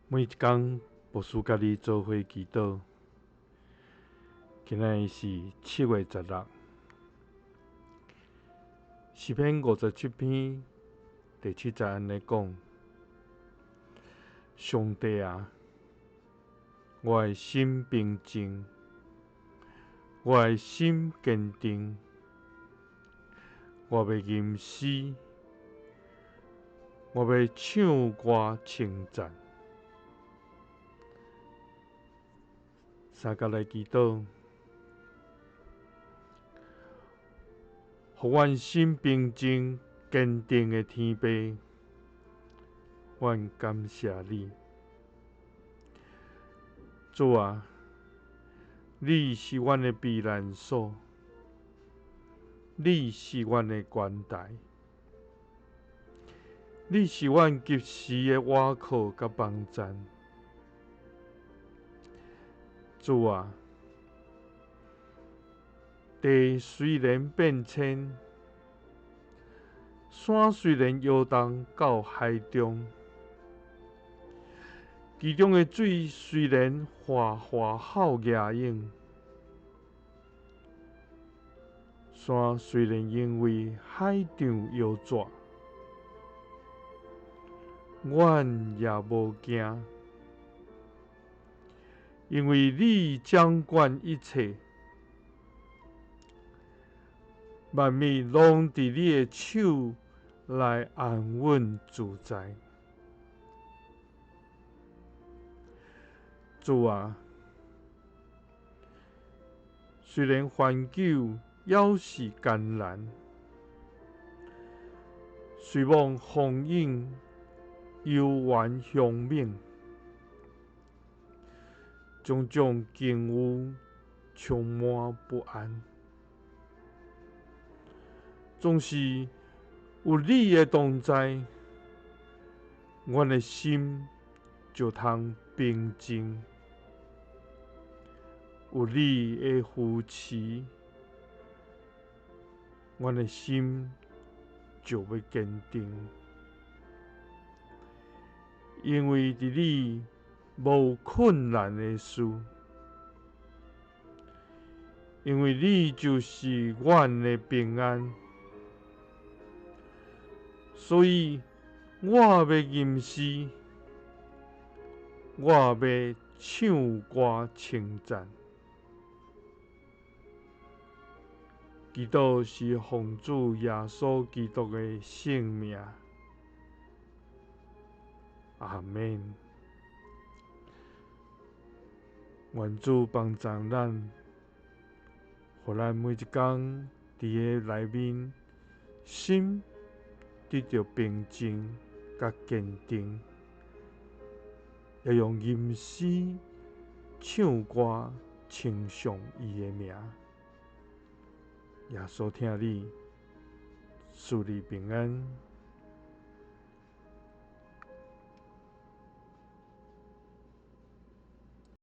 每一天，牧师甲你做伙祈祷。今仔是7月16日，诗篇57篇第7节安尼讲：上帝啊，我的心平静，我的心坚定，我要吟诗，我要唱歌称赞。三角来祈祷，互阮心平静、坚定的天父，阮感谢你。主啊，你是阮的避难所，你是阮的关台，你是阮及时的倚靠甲帮赞。主啊，地虽然变迁，山虽然摇动到海中，其中的水虽然哗哗好野涌，山虽然因为海涨摇逝，阮也无惊，因为你掌管一切，万物拢伫你的手内安稳自在。主啊，虽然环境要是艰难，虽望风影悠远向猛，种种境遇充满不安，总是有你的同在，阮的心就通平静。有你的扶持，阮的心就要坚定，因为伫你无困难的事，因为你就是阮的平安，所以我要吟诗，我要唱歌称赞。祈祷是奉主耶稣基督的圣名，阿们。愿主帮助咱，互咱每一天伫个内面，心得到平静甲坚定，要用吟诗唱歌称颂伊的名。耶稣听你，赐你平安。